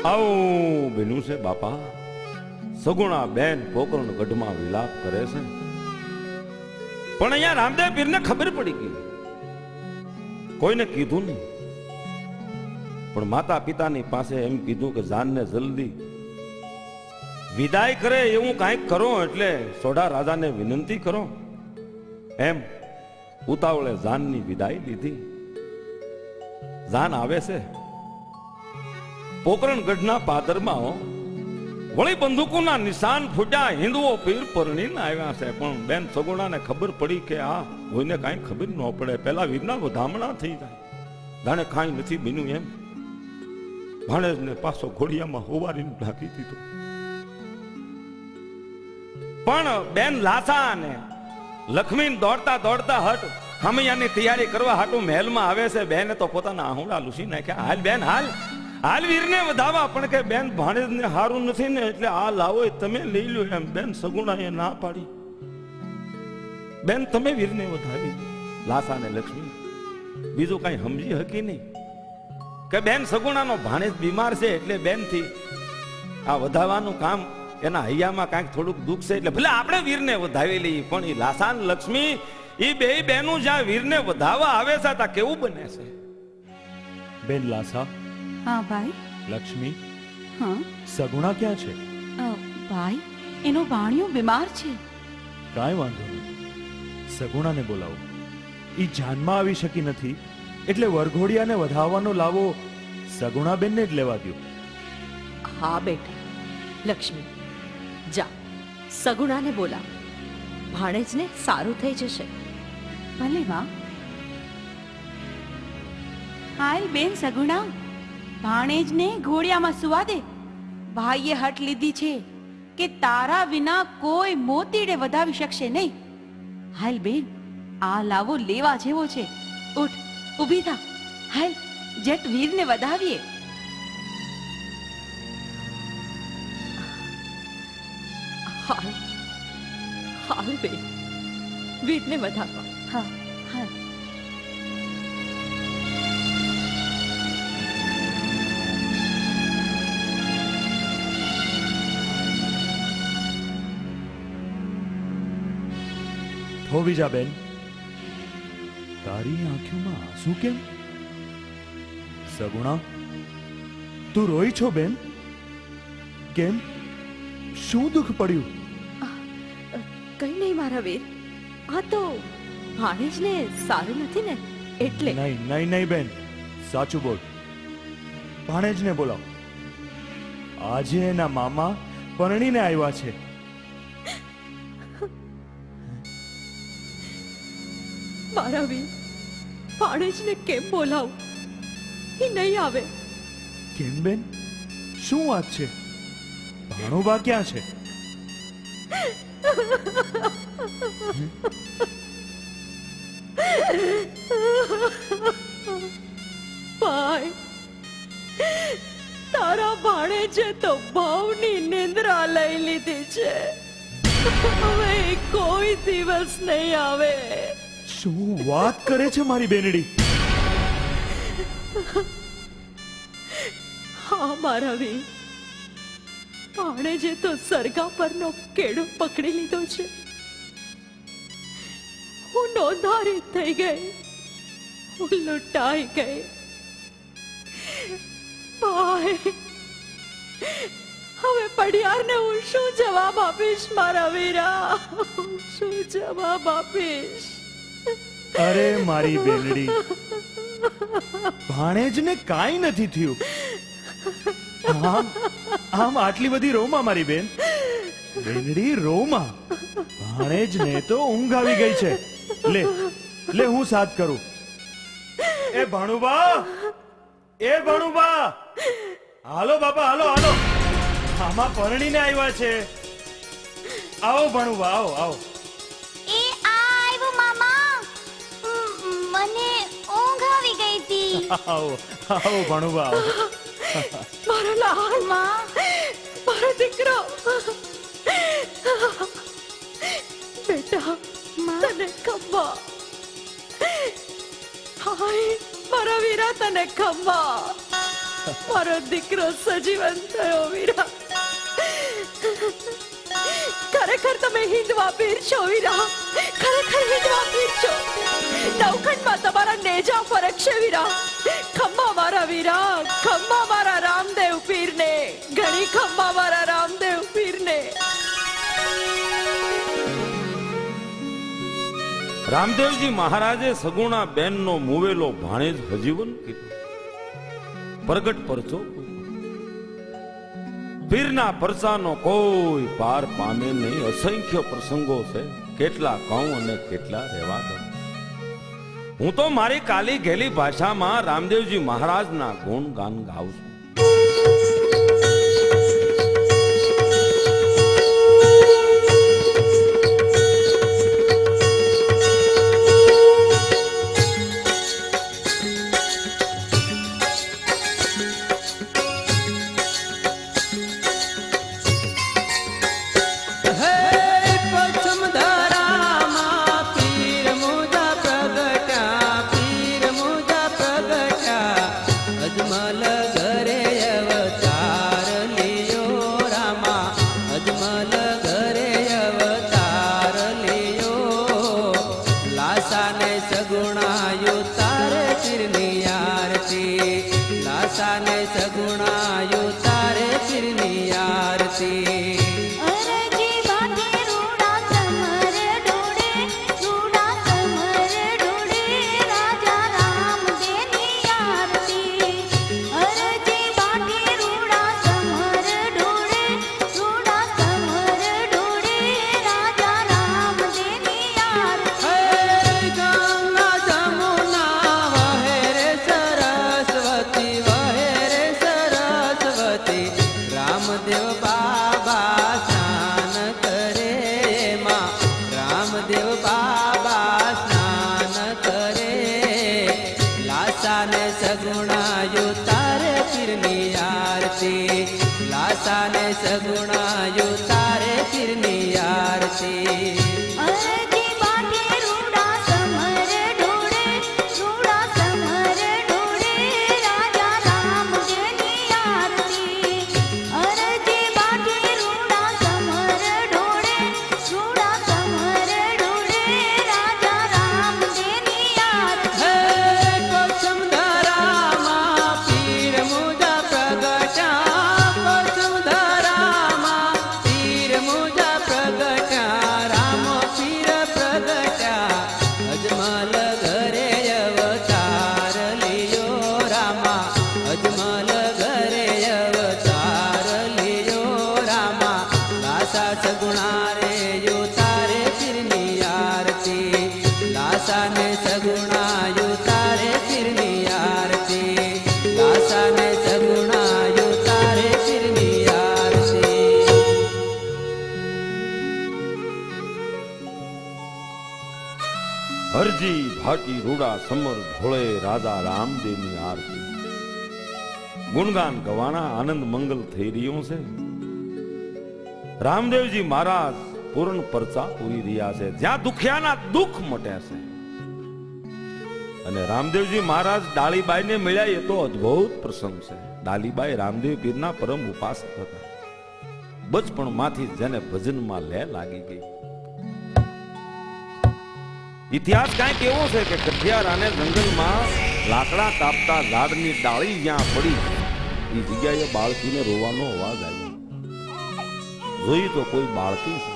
આવું બન્યું છે બાપા. સગુણા બેન પોકરણ ગઢમાં વિલાપ કરે છે. પણ અહીંયા રામદેવ પીરને ખબર પડી ગઈ. કોઈને કીધું નહીં, પણ માતા પિતાની પાસે એમ કીધું કે જાનને જલ્દી વિદાય કરે એવું કાંઈક કરો, એટલે સોઢા રાજાને વિનંતી કરો. એમ ઉતાવળે જાનની વિદાય લીધી. જાન આવે છે પોકરણ ગઢના પાદરમાં. વળી બંદૂકોના નિશાન ફૂટ્યા. હિન્દુઓ પીર પરણીને આવ્યા છે. પણ બેન સગુણાને ખબર પડી કે આ કોઈને કાંઈ ખબર ન પડે. પેલા વીરના વધામણા થઈ જાય, જાણે કાંઈ નથી બન્યું એમ. ભાણેજને પાછો ઘોડિયામાં હોવારીને ઢાંકી દીધો. પણ બેન લાસા ને લક્ષ્મી દોડતા દોડતા હટ ખામૈયાની તૈયારી કરવા હાટું મહેલમાં આવે છે. બેને તો પોતાના આહુડા લૂસી નાખ્યા. હાલ બેન હાલ, હાલ વીરને વધાવા. પણ કે બેન ભાણેજને હારું નથી ને, એટલે આ લાવો તમે લઈ લો એમ. બેન સગુણાએ ના પાડી. બેન તમે વીરને વધાવી. લાસા ને લક્ષ્મી બીજું કઈ સમજી હકી નહીં કે બેન સગુણાનો ભાણેજ બીમાર છે, એટલે બેન થી આ વધાવાનું કામ એના હૈયામાં કાંઈક થોડુંક દુઃખ છે, એટલે ભલે આપણે વીરને વધાવી લઈએ. પણ એ લાસા ને લક્ષ્મી એ બે બેનું જ્યાં વીરને વધાવવા આવે છે ત્યાં કેવું બને છે. બેન લાસા, હા ભાઈ. લક્ષ્મી, હા સગુણા ક્યાં છે? ભાઈ, એનો ભાણિયો બીમાર છે. કાંઈ વાંધો નહીં, સગુણાને બોલાવો. ઈ જાનમાં આવી શકી નથી, એટલે વરઘોડિયાને વધાવવાનો લાવો સગુણાબેનને જ લેવા દ્યો. હા બેટા, લક્ષ્મી જા, સગુણાને બોલા. ભાણેજને સારું થઈ જશે. ભલે માં. હાલ બેન સગુણા, ભાણેજને ઘોડિયામાં સુવા દે. ભાઈએ હટ લીધી છે કે તારા વિના કોઈ મોતીડે વધાવી શકશે નહીં. હાલ બેન, આ લાવો લેવા જેવો છે. ઉઠ, ઊભી થા. હાલ જટ વીરને વધાવીએ. હાલ હાલ બેન, વીરને વધારવા. હા હાલ. થોભી જા બેન. તારી આંખોમાં આંસુ કેમ? સગુણા, તું રોઈ છો બેન? કેમ, શું દુઃખ પડ્યું? કઈ નહીં મારા વીર, આ તો ભાણેજને સારું નથી ને એટલે. નહીં નહીં નહીં બેન, સાચું બોલ. ભાણેજને બોલાવ. આજે એના મામા પરણીને આવ્યા છે. મારા વીર, ભાણેજને કેમ બોલાવું? એ નહીં આવે. કેમ બેન, શું વાત છે? ભાણુબા ક્યાં છે? ભાઈ, તારા ભાણેજે તો ભાવની નિંદ્રા લઈ લીધી છે. હવે એ કોઈ દિવસ નહીં આવે. શું વાત કરે છે મારી બેનડી? હા મારા વીર, ભાણેજે તો સરગા પરનો કેડો પકડી લીધો છે. હું નોંધારી થઈ ગઈ, હું લૂંટાઈ ગઈ. ભાઈ, હવે પડિયારને હું શું જવાબ આપીશ મારા વીરા? હું શું જવાબ આપીશ? અરે મારી બેનડી, ભાણેજને કાંઈ નથી થયું. આમ આમ આટલી બધી રોમાં મારી બેન. બેનડી રોમાં. ભાણેજને તો ઊંઘ આવી ગઈ છે. લે લે, હું સાથ કરું. એ ભાણુબા, એ ભાણુબા, હાલો બાપા, હાલો હાલો. આમાં પરણીને આવ્યા છે. આવો ભાણુબા, આવો આવો. એ આવ્યો મામા. મને ઊંઘ આવી ગઈ હતી. આવો આવો ભાણુબા, આવો. મારો લાલ, મારો દીકરો. બેટા, તને ખમ્મા. હાય મારા વીરા, તને ખમ્મા. મારો દીકરો સજીવન થયો વીરા. ખરેખર તમે હિંદવા પીર છો વીરા, ખરેખર હિંદવા પીર છો. નવખંડમાં તમારા નેજા ફરક છે વીરા. ખમ્મા મારા વીરા, ખમ્મા મારા રામદેવ પીરને, ઘણી ખમ્મા મારા રામદેવ પીરને. રામદેવજી મહારાજે સગુણા બેનનો મુવેલો ભાણેજ હજીવન કીધો. પ્રગટ પરચો પીરના પરચાનો કોઈ પાર પામે નહીં. અસંખ્ય પ્રસંગો છે, કેટલા કહું અને કેટલા રહેવા દઉં. હું તો મારી કાલી ઘેલી ભાષામાં રામદેવજી મહારાજના ગુણ ગાન ગાઉં છું. હાટી રૂડા સમર ઢોળે રાજા રામદેવની આરતી. ગુણગાન ગવાણા આનંદ મંગલ થઈ રહ્યું છે. રામદેવજી મહારાજ પૂર્ણ પરચા પૂરી રહ્યા છે, જ્યાં દુખિયાના દુઃખ મટે છે. અને રામદેવજી મહારાજ ડાળીબાઈને મળ્યા એ તો અદ્ભુત પ્રસંગ છે. ડાલીબાઈ રામદેવ પીરના પરમ ઉપાસક હતા. બચપણમાંથી જેને ભજનમાં લે લાગી ગઈ. ઇતિહાસ કાંઈક એવો છે કે કઠિયારાને જંગલમાં લાકડા કાપતા ઝાડની ડાળી જ્યાં પડી એ જગ્યાએ બાળકીને રોવાનો અવાજ આવ્યો. જોઈ તો કોઈ બાળકી છે.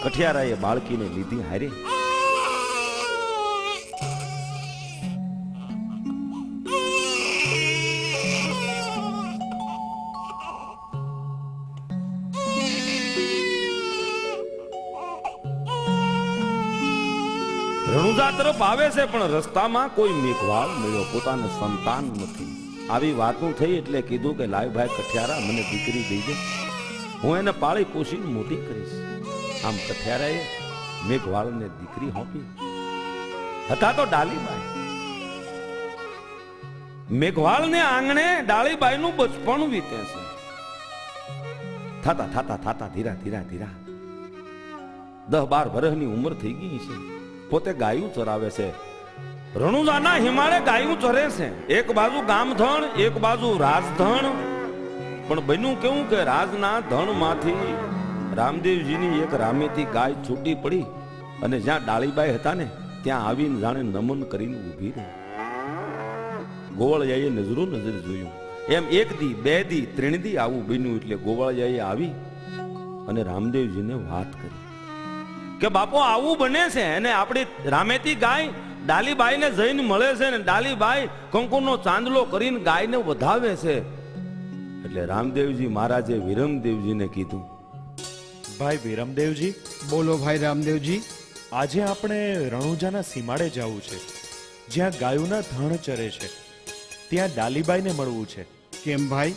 કઠિયારાએ બાળકીને લીધી હારે. રણુજા તરફ આવે છે પણ રસ્તામાં કોઈ મેઘવાળ મળ્યો, પોતાને સંતાન નથી. આવી વાતો થઈ એટલે કીધું કે લાય ભાઈ કઠિયારા, મને દીકરી દઈ દે, હું એને પાળી પોષીને મોટી કરીશ. આમ કઠિયારાએ મેઘવાળને દીકરી હોપી. હતા તો ડાલીબાઈ. મેઘવાળને આંગણે ડાળીબાઈનું બચપણ વીતે છે. થાતા થાતા થાતા ધીરા ધીરા ધીરા 10-12 વર્ષની ઉંમર થઈ ગઈ છે. પોતે ગાયું ચરાવે છે. રણુજાના હિમાલય ગાયું ચરે છે. એક બાજુ ગામધણ, એક બાજુ રાજધણ. પણ બન્યું કેવું કે રાજના ધણમાંથી રામદેવજીની એક રામેથી ગાય છૂટી પડી અને જ્યાં ડાળીબાઈ હતા ને ત્યાં આવીને જાણે નમન કરીને ઊભી રહી. ગોવાળિયાએ નજરો નજર જોયું. એમ 1 દી 2 દી 3 દી આવું બન્યું એટલે ગોવાળિયાએ આવી અને રામદેવજીને વાત કરી કે બાપો આવું બને છે અને આપણી રામેતી ગાય ડાલીબાઈને જઈને મળે છે ને ડાલીબાઈ કંકુનો ચાંદલો કરીને ગાયને વધાવે છે. એટલે રામદેવજી મહારાજે વિરમદેવજીને કીધું, ભાઈ વિરમદેવજી, બોલો ભાઈ રામદેવજી. આજે આપણે રણુજાના સીમાડે જવું છે, જ્યાં ગાયોના ધણ ચરે છે. ત્યાં ડાલીબાઈને મળવું છે. કેમ ભાઈ?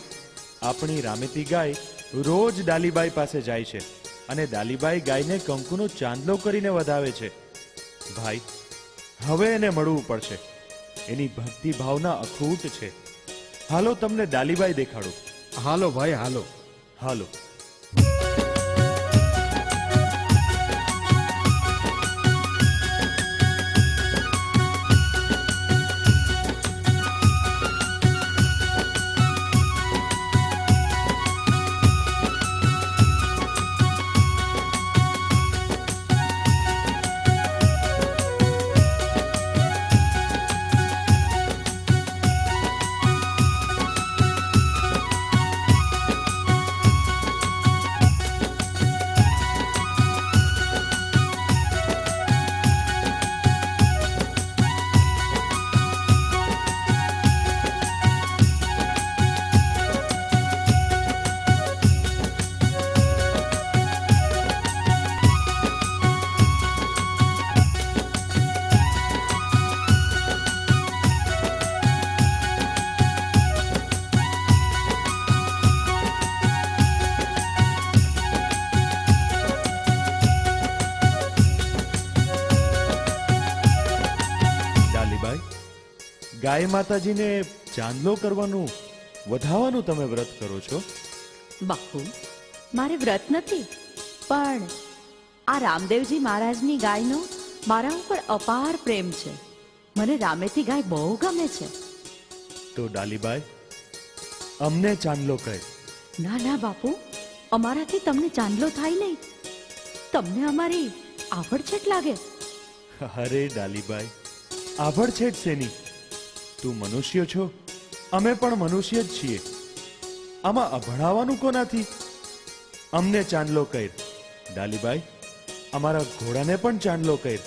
આપણી રામેતી ગાય રોજ ડાલીબાઈ પાસે જાય છે અને ડાલીબાઈ ગાયને કંકુનો ચાંદલો કરીને વધાવે છે. ભાઈ, હવે એને મળવું પડશે. એની ભક્તિ ભાવના અખૂટ છે. હાલો તમને ડાલીબાઈ દેખાડું. હાલો ભાઈ હાલો. હાલો. ગાય માતાજીને ચાંદલો કરવાનું, વધાવવાનું તમે વ્રત કરો છો? બાપુ, મારે વ્રત નથી, પણ આ રામદેવજી મહારાજની ગાયનો મારા ઉપર અપાર પ્રેમ છે. મને રામેતી ગાય બહુ ગમે છે. તો ડાલીબાઈ, અમને ચાંદલો કહે. ના ના બાપુ, અમારાથી તમને ચાંદલો થાય નહીં. તમને અમારી આવડછટ લાગે. અરે ડાલીબાઈ, આવડછેટ શેની? તું મનુષ્ય છો, અમે પણ મનુષ્ય જ છીએ. આમાં અભણાવાનું કોનાથી? અમને ચાંદલો કર. ડાલીબાઈ, અમારા ઘોડાને પણ ચાંદલો કર.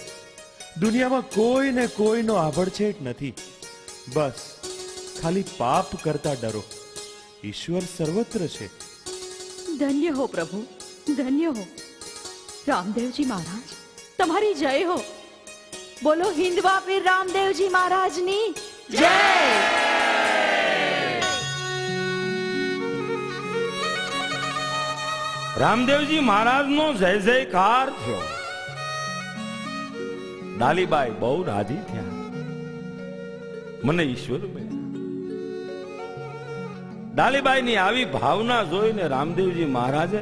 દુનિયામાં કોઈને કોઈનો આભડછેટ નથી. બસ ખાલી પાપ કરતા ડરો. ઈશ્વર સર્વત્ર છે. ધન્ય હો પ્રભુ, ધન્ય હો. રામદેવજી મહારાજ, તમારી જય હો. બોલો હિંદવા પીર રામદેવજી મહારાજની જય. રામદેવજી મહારાજનો જય જયકાર થયો. ડાલીબાઈ બહુ રાજી થયા. મને ઈશ્વર મળ્યા. ડાલીબાઈની આવી ભાવના જોઈને રામદેવજી મહારાજે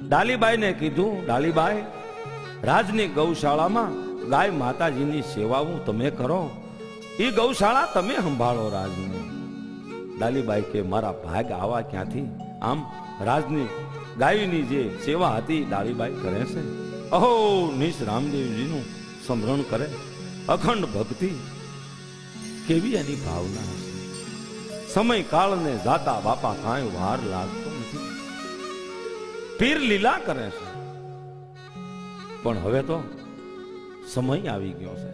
ડાલીબાઈને કીધું, ડાલીબાઈ, રાજની ગૌશાળામાં ગાય માતાજીની સેવાઓ તમે કરો, એ ગૌશાળા તમે સંભાળો રાજની. ડાલીબાઈ કે મારા ભાગ આવા ક્યાંથી? આમ રાજની ગાયની જે સેવા હતી ડાલીબાઈ કરે છે. અહો નિશ રામદેવજીનું સ્મરણ કરે, અખંડ ભક્તિ, કેવી એની ભાવના હશે. સમય કાળને જાતા બાપા કાંઈ વાર લાગતો નથી. પીર લીલા કરે છે, પણ હવે તો સમય આવી ગયો છે.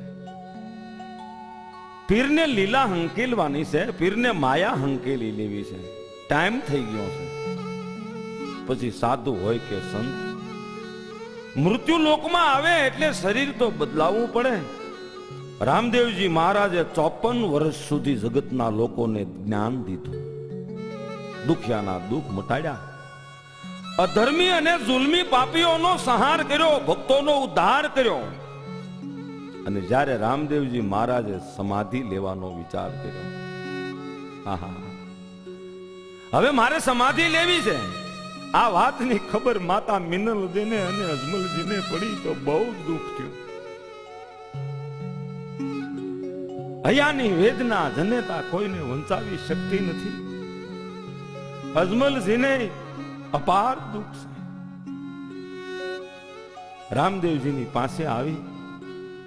પીરને લીલા હંકેલવાની છે, પીરને માયા હંકેલી લેવી છે. ટાઈમ થઈ ગયો છે. પછી સાધુ હોય કે સંત, મૃત્યુ લોકમાં આવે એટલે શરીર તો બદલાવવું પડે. રામદેવજી મહારાજે 54 વર્ષ સુધી જગતના લોકોને જ્ઞાન દીધું, દુખિયાના દુઃખ મટાડ્યા, અધર્મી અને જુલ્મી પાપીઓનો સંહાર કર્યો, ભક્તોનો ઉદ્ધાર કર્યો. અને જ્યારે રામદેવજી મહારાજે સમાધિ લેવાનો વિચાર કર્યો, આહા, હવે મારે સમાધિ લેવી છે. આ વાતની ખબર માતા મિનલદેને અને અજમલજીને પડી તો બહુ દુઃખ થયું. હૈયાની વેદના જનેતા કોઈને વંચાવી શકતી નથી. અજમલજીને અપાર દુઃખ છે. રામદેવજીની પાસે આવી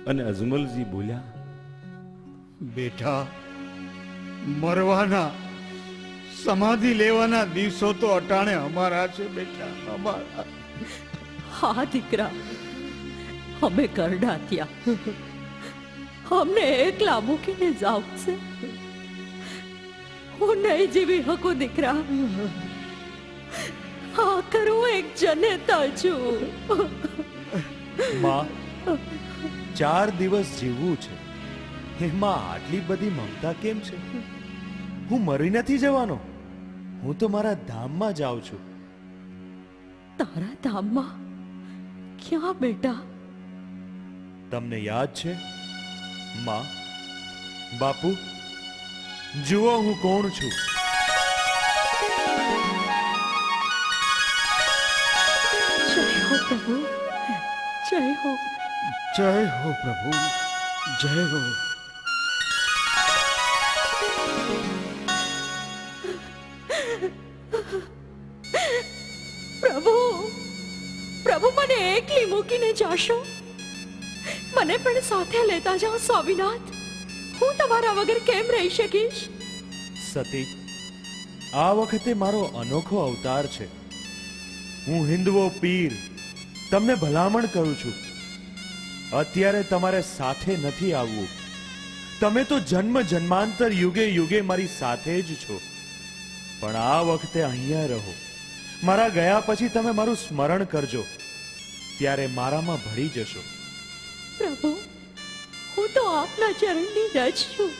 અને અજમલજી બોલ્યા, બેટા, મરવાના સમાધિ લેવાના દિવસો તો અટાણે અમારા છે બેટા, અમારા. હા દીકરા, અમે કરડા થયા, અમને એકલા મૂકીને જાવ છે. હું નહીં જીવી શકું દીકરા. આખર હું એક જનેતા છું. માં, 4 દિવસ જીવવું છે, એમાં આટલી બધી મમતા કેમ છે? હું મરી નથી જવાનો, હું તો મારા ધામમાં જાઉં છું. તારા ધામમાં ક્યાં બેટા? તમને યાદ છે માં, બાપુ, જુઓ હું કોણ છું. જય હો પ્રભુ, જય હો. જય હો પ્રભુ, જય હો. પ્રભુ, પ્રભુ, મને એકલી મૂકીને જાશો? મને પણ સાથે લેતા જાઓ સ્વામીનાથ. હું તમારા વગર કેમ રહી શકીશ? સતી, આ વખતે મારો અનોખો અવતાર છે. હું હિન્દવો પીર તમને ભલામણ કરું છું, અત્યારે તમારે સાથે નથી આવવું. તમે તો જન્મ જન્માંતર યુગે યુગે મારી સાથે જ છો, પણ આ વખતે અહીંયા રહો. મારા ગયા પછી તમે મારું સ્મરણ કરજો, ત્યારે મારામાં ભળી જશો. પ્રભુ, હું તો આપના ચરણની રજ છું.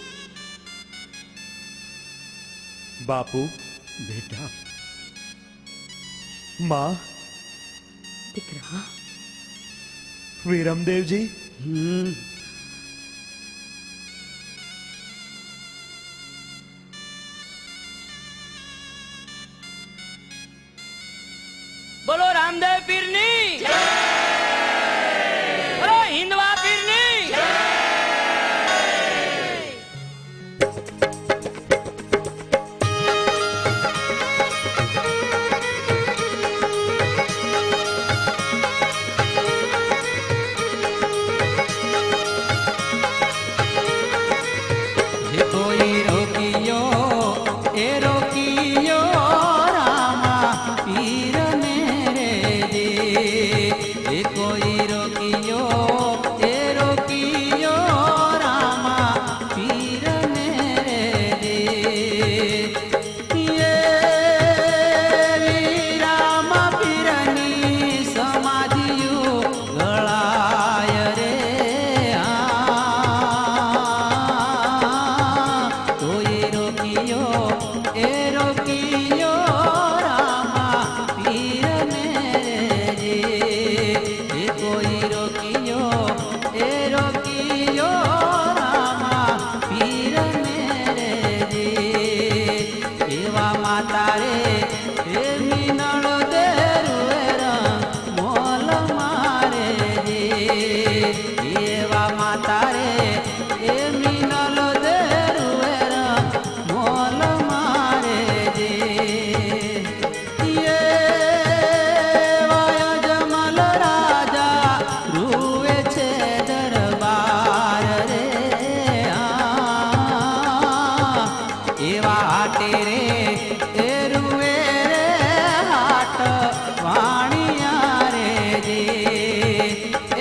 બાપુ, બેટા, માં, દીકરા, વિરમદેવજી, બોલો રામદેવ પીરની જય, બોલો હિન્દવા પીરની જય. જે કોઈ રોકિયો એ રોકિયો રામા પીરને રે દે. એવા હાટે રે એ રૂએ રે હાટ વાણિયા રે જે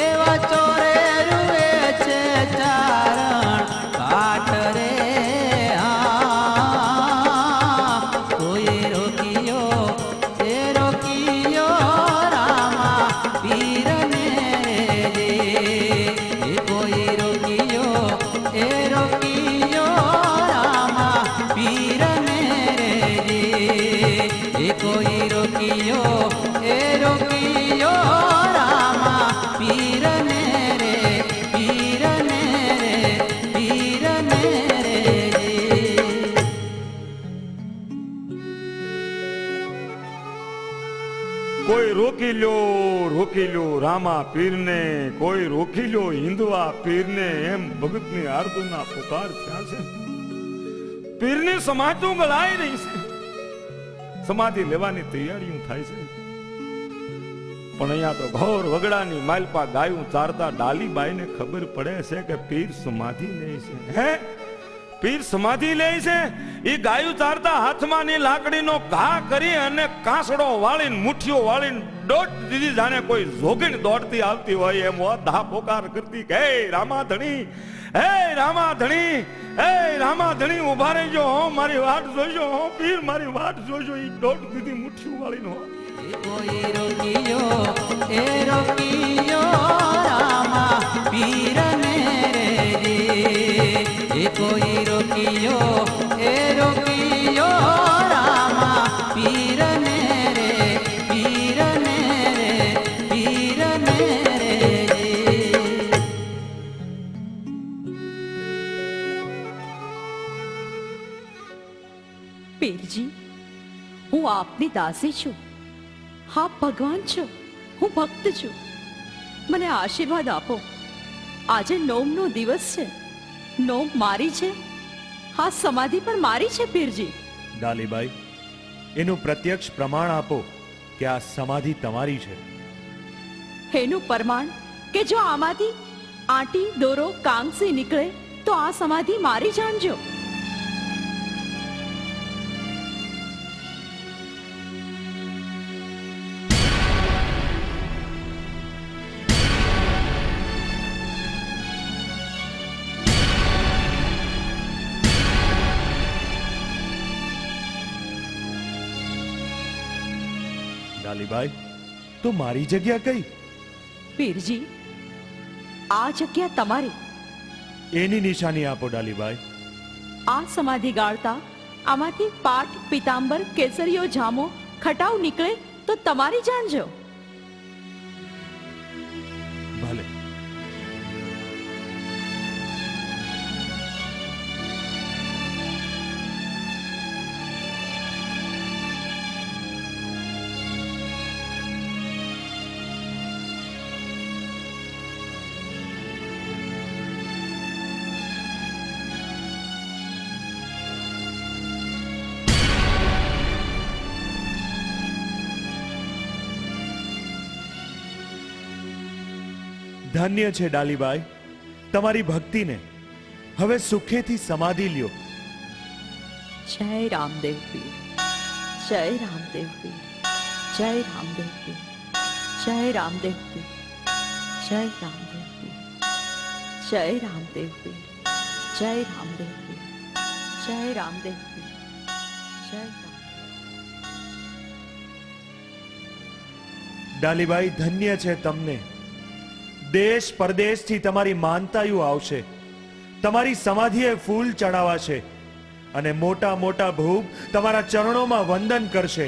એવા ચોરે રૂએ છે ચારણ કાટ રે કોઈ રોકિયો એ રોકિયો રામા પીરને રે જે કોઈ રોકિયો એ રોકિયો રામા પીરને રે જે કોઈ રોકિયો એ રોકિયો રામા પીરને રે પીરને રે પીરને રે કોઈ રોકી લ્યો રામા પીરને, કોઈ રોકી લ્યો હિંદવા પીરને, એમ ભગતની આરતીના પુકાર થયા છે. પીરની સમાધિ ગળાઈ રહી છે, સમાધિ લેવાની તૈયારીઓ થાય છે. પણ અહીંયા તો ઘોર વગડાની માલપા ગાયું ચારતા ડાલીબાઈને ખબર પડે છે કે પીર સમાધિ લે છે. હે પીર સમાધિ લે છે. એ ગાયું ચારતા હાથમાં ની લાકડીનો ઘા કરી અને કાંસડો વાળીને મુઠ્ઠીઓ વાળીને દોટ દીધી, જાણે કોઈ જોગીને દોડતી આવતી હોય એમ ધા પોકાર કરતી કે હે રામા ધણી, હે રામા ધણી, હે રામા ધણી ઉભા રહેજો, મારી વાટ જોઈજો, પીર મારી વાટ જોઈજો. એ દોટ દીધી મુઠ્ઠીઓ વાળીને કોઈ રોકિયો એ રોકિયો રામા પીરને રે જે કોઈ રોકિયો એ રોકિયો રામા પીરને રે પીરને રે પીરને રે પીરજી, હું આપની દાસી છું. આપ ભગવાન છો, હું ભક્ત છું. મને આશીર્વાદ આપો. આજે નોમનો દિવસ છે. નોમ મારી છે, આ સમાધિ પણ મારી છે. પીરજી, ડાલીબાઈ, એનું પ્રત્યક્ષ પ્રમાણ આપો કે આ સમાધિ તમારી છે. એનું પ્રમાણ કે જો આમાંથી આંટી દોરો કાંગસી નીકળે તો આ સમાધિ મારી જાણજો. ડાલીબાઈ, તો મારી જગ્યા કઈ? પીરજી, આ જગ્યા તમારી. એની નિશાની આપો ડાલીબાઈ. આ સમાધિ ગાળતા આમાંથી પાટ પીતાંબર કેસરીયો જામો ખટાવ નીકળે તો તમારી જાણજો. ભલે. ધન્ય છે ડાલીબાઈ તમારી ભક્તિને. હવે સુખેથી સમાધિ લ્યો. જય રામદેવ પીર, જય રામદેવ પીર, જય રામદેવ પીર, જય રામદેવ પીર, જય રામદેવ પીર, જય રામદેવ પીર, જય રામદેવ પીર, જય રામદેવ પીર, જય ડાલીબાઈ, ધન્ય છે તમને. દેશ પરદેશથી તમારી માનતાયું આવશે, તમારી સમાધિએ ફૂલ ચડાવાશે અને મોટા મોટા ભૂપ તમારા ચરણોમાં વંદન કરશે.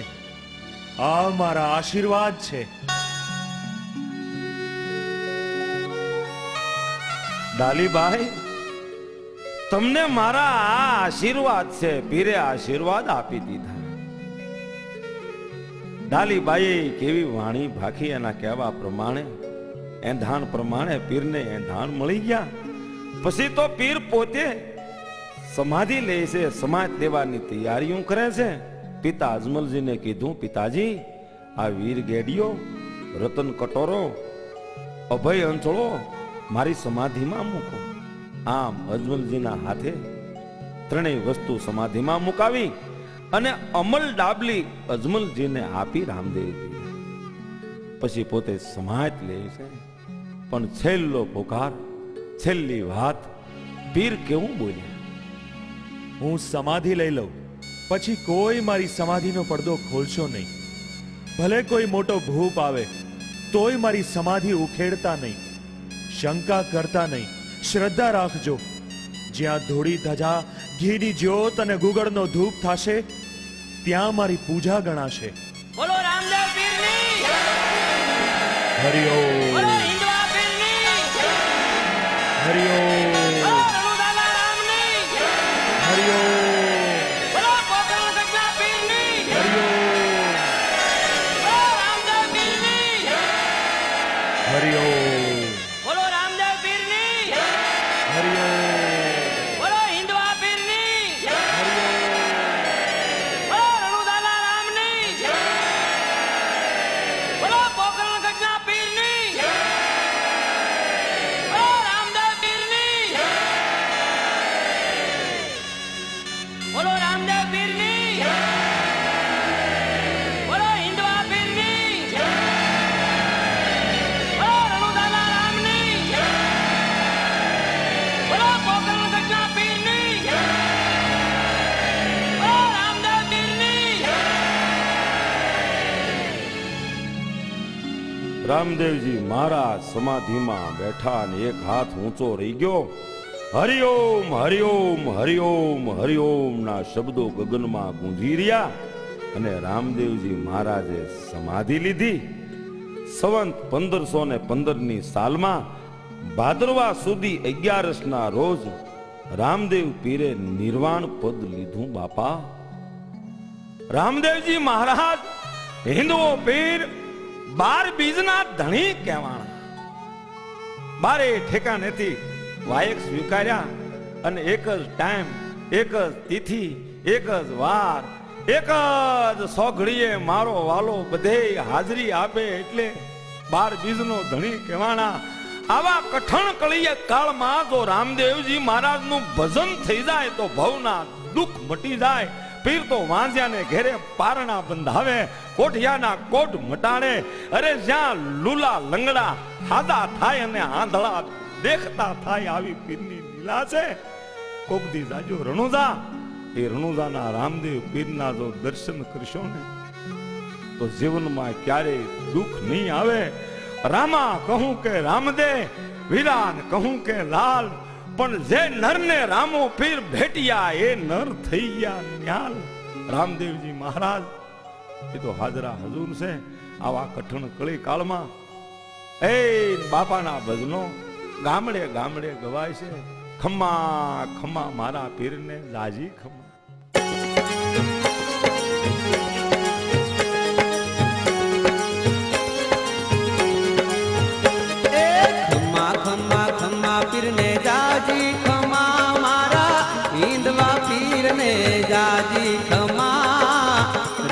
આ મારા આશીર્વાદ છે. ડાલીબાઈ, તમને મારા આ આશીર્વાદ છે. પીરે આશીર્વાદ આપી દીધા. ડાલીબાઈએ કેવી વાણી ભાખી, એના કહેવા પ્રમાણે એંધાણ પ્રમાણે પીરને એંધાણ મળી ગયા. પછી તો પીર પોતે સમાધિ લે છે, સમાધિ દેવાની તૈયારીઓ કરે છે. પિતા અજમલજીને કીધું, પિતાજી આ વીર ગેડીઓ, રતન કટોરો, અભય અંચળો મારી સમાધિમાં મૂકો. આમ અજમલજીના હાથે ત્રણેય વસ્તુ સમાધિમાં મુકાવી અને અમલ ડાબલી અજમલજીને આપી રામદેવજી. પછી પોતે સમાજ લે છે. પણ છેલ્લો પોકાર, છેલ્લી વાત પીર કેવું બોલ્યા? હું સમાધિ લઈ લઉં પછી કોઈ મારી સમાધિનો પડદો ખોલશો નહીં. ભલે કોઈ મોટો ભૂપ આવે તોય મારી સમાધિ ઉખેડતા નહીં, શંકા કરતા નહીં, શ્રદ્ધા રાખજો. જ્યાં ધોળી ધજા, ઘીની જ્યોત અને ગુગળનો ધૂપ થશે ત્યાં મારી પૂજા ગણાશે. બોલો રામદેવ પીરની હરિઓમ બોલો હિંદવા પીરની હરિઓમ બોલો રણુદાના રામની હરિઓમ બોલો પોકરણ ગઢના પીરની હરિઓમ બોલો રામદેવ પીરની હરિઓમ બોલો રામદેવ પીરની હરિઓમ બોલો હિંદવા પીરની બોલો રણુદાના રામની બોલો પોકરણ ગઢના પીરની બોલો રામદેવ પીરની બોલો રામદેવ પીરની બોલો હિંદવા પીરની બોલો રણુદાના રામની બોલો પોકરણ ગઢના પીરની બોલો રામદેવ પીરની. રામદેવજી મહારાજ સમાધિમાં બેઠા અને એક હાથ ઊંચો રહી ગયો. હરિઓમ હરિઓમ હરિઓમ હરિઓમ ના શબ્દો ગગનમાં ગુંજી રહ્યા અને રામદેવજી મહારાજે સમાધિ લીધી. સંવંત 1515 સાલમાં ભાદરવા સુધી 11ના રોજ રામદેવ પીરે નિર્વાણ પદ લીધું. બાપા રામદેવજી મહારાજ હિન્દુઓ પીર 12 બીજના ધણી કહેવાના. 12 ઠેકાણેથી વાયક સ્વીકાર્યા અને એક જ ટાઈમ, એક જ તિથિ, એક જ વાર, એક જ સોઘડીએ મારો વાલો બધે હાજરી આપે એટલે 12 બીજનો ધણી કહેવાના. આવા કઠણ કળીય કાળમાં જો રામદેવજી મહારાજનું ભજન થઈ જાય તો ભવના દુઃખ મટી જાય. પીર તો વાંજ્યાને ઘેરે પારણા બંધાવે, કોઠિયાના કોટ મટાડે. અરે જ્યાં લુલા લંગડા હાદા થાય અને આંધળા દેખતા થાય આવી પીરની લીલા છે. કોક દી જાજો રણુજા, એ રણુજાના રામદેવ પીરના જો દર્શન કરશો ને તો જીવનમાં ક્યારેય દુઃખ નહીં આવે. રામા કહું કે રામદે, વીરાન કહું કે લાલ, પણ જે નરને રામો પીર ભેટિયા એ નર થઈ ગયા ન્યાલ. રામદેવજી મહારાજ એ તો હાજરા હજુર છે આવા કઠણ કળી કાળમાં. એ બાપાના ભજનો ગામડે ગામડે ગવાય છે. ખમ્મા ખમ્મા મારા પીરને જાજી ખમ્મા. ખમ્મા ખમ્મા ખમ્મા પીરને જાજી ખમા મારા હિંદવા પીરને જાજી ખમા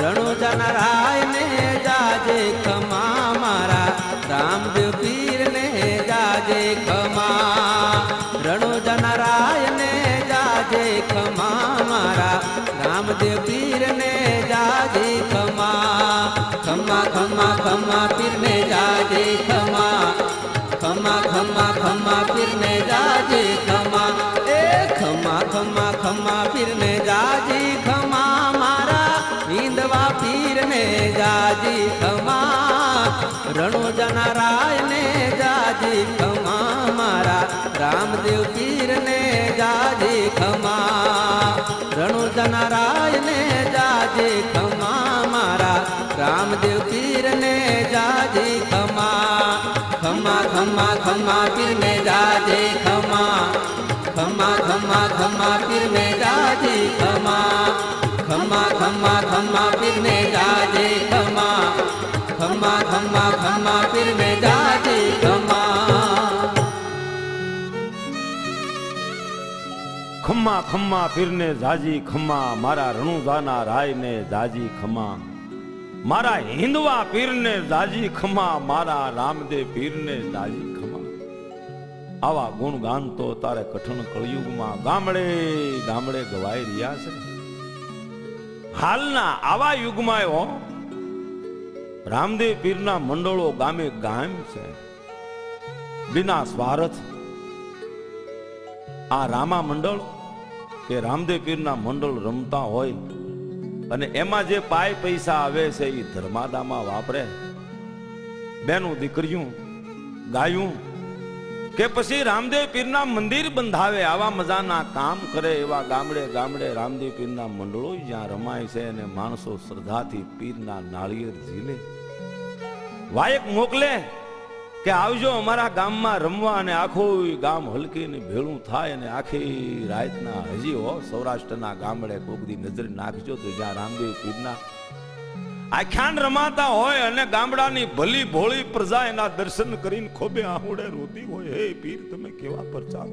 રણુજાના રાયને જાજે ખમા મારા રામદેવ પીરને જાજે ખમા રણુજાના રાયને જાજે ખમા મારા રામદેવ પીરને જાજે ખમા ખમ્મા ખમ્મા ખમ્મા પીરને જાજે ખમા ખમ્મા ખમ્મા ખમ્મા પીરને જાજે ખમા એ ખમ્મા ખમ્મા ખમ્મા પીરને જાજી ખમા મારા હિંદવા પીરને જાજી ખમા રણુજાના રાયને જાજી ખમા મારા રામદેવ પીરને જાજી ખમા રણુજાના રાયને જાજી ખમા મારા રામદેવ પીરને જાજી ખમા ખમ્મા ખમ્મા ખમ્મા પીરને જાજે ખમા ખમ્મા ખમ્મા ખમ્મા પીરને જાજે ખમા ખમ્મા ખમ્મા ખમ્મા પીરને જાજે ખમા ખમ્મા ખમ્મા ખમ્મા પીરને જાજે ખમા ખમ્મા ખમ્મા પીરને જાજી ખમ્મા મારા રણુજાના રાયને જાજી ખમ્મા મારા હિંદવા પીરને જાજી ખમ્મા મારા રામદેવ પીરને જાજી ખમ્મા. આવા ગુણગાન તો તારે કઠણ કળિયુગમાં ગામડે ગામડે ગવાઈ રહ્યા છે. હાલના આવા યુગમાં એવો રામદેવ પીરના મંડળો ગામે ગામ છે. વિના સ્વાર્થ આ રામા મંડળ કે રામદેવ પીરના મંડળ રમતા હોય અને એમાં જે પાય પૈસા આવે છે એ ધર્માદામાં વાપરે. બેનું દીકરીયું ગાયું કે પછી રામદેવ પીરના મંદિર બંધાવે, આવા મજાના કામ કરે. એવા ગામડે ગામડે રામદેવ પીરના મંડળો જ્યાં રમાય છે અને માણસો શ્રદ્ધાથી પીરના નાળિયેર ઝીલે. વાયક મોકલે કે આવજો અમારા ગામમાં રમવા, અને આખું ગામ હલકીને ભેળું થાય. અને આખી રાતના હજી હો સૌરાષ્ટ્રના ગામડે કોક દી નજર નાખજો તો જ્યાં રામદેવ પીરના આખ્યાન રમાતા હોય અને ગામડાની ભલી ભોળી પ્રજા એના દર્શન કરીને ખોબે આહુડે રોતી હોય, હે પીર તમે કેવા પરચા.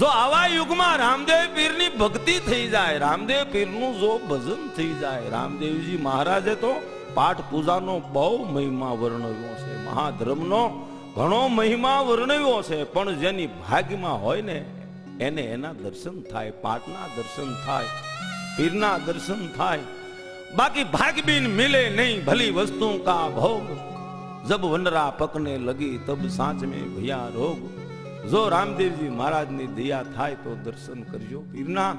જો આવા યુગમાં રામદેવ પીરની ભક્તિ થઈ જાય, રામદેવ પીરનું જો ભજન થઈ જાય. રામદેવજી મહારાજે તો પાઠ પૂજાનો બહુ મહિમા વર્ણવ્યો છે, મહાધર્મનો ઘણો મહિમા વર્ણવ્યો છે. પણ જેની ભાગ્યમાં હોય ને એને એના દર્શન થાય, પાઠના દર્શન થાય, પીરના દર્શન થાય. બાકી ભાગ બીન મિલે નહીં ભલી વસ્તુ કા ભોગ, જબ વનરા પકને લગી તબ સાંચ में ભૈયા રોગ. જો રામદેવજી મહારાજની દયા થાય તો દર્શન કરજો પીરના.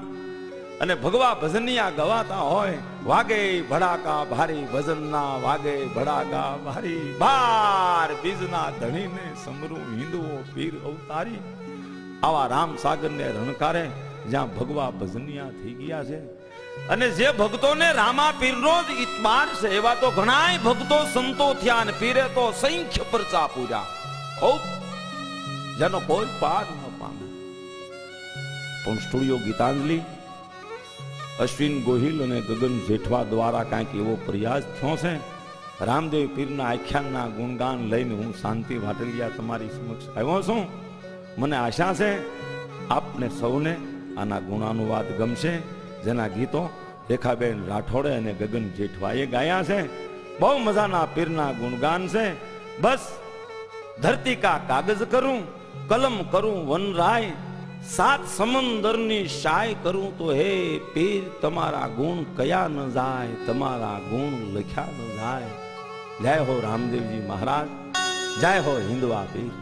અને ભગવા ભજનિયા ગવાતા હોય, વાગે ભડાકા ભારી ભજનના, વાગે ભડાકા ભારી. બાર બીજના ધણીને સમરું હિંદવો પીર અવતારી. આવા રામ સાગરને રણકારે જ્યાં ભગવા ભજનિયા થઈ ગયા છે. અને જે ભક્તોને રામા પીરનો જ ઇતબાર છે એવા તો ઘણાય ભક્તો સંતો થયા, અને પીરે તો સંખ્ય પરચા પૂર્યા, ખૂબ જેનો કોઈ પાર ન પામે. પણ સ્ટુડિયો ગીતાંજલિ અશ્વિન ગોહિલ અને ગગન જેઠવા દ્વારા કાંઈક એવો પ્રયાસ થયો છે. રામદેવ પીરના આખ્યાનના ગુણગાન લઈને હું શાંતિ વાટલિયા તમારી સમક્ષ આવ્યો છું. મને આશા છે આપને સૌને આના ગુણાનુવાદ ગમશે, જેના ગીતો રેખાબેન રાઠોડે અને ગગન જેઠવાએ ગાયા છે. બહુ મજાના પીરના ગુણગાન છે. બસ ધરતી કા કાગજ કરું, કલમ કરું વનરાય, સાત સમંદરની શાય કરું તો હે પીર તમારા ગુણ કયા ન જાય, તમારા ગુણ લખ્યા ન જાય. જય હો રામદેવજી મહારાજ, જય હો હિન્દવા પીર.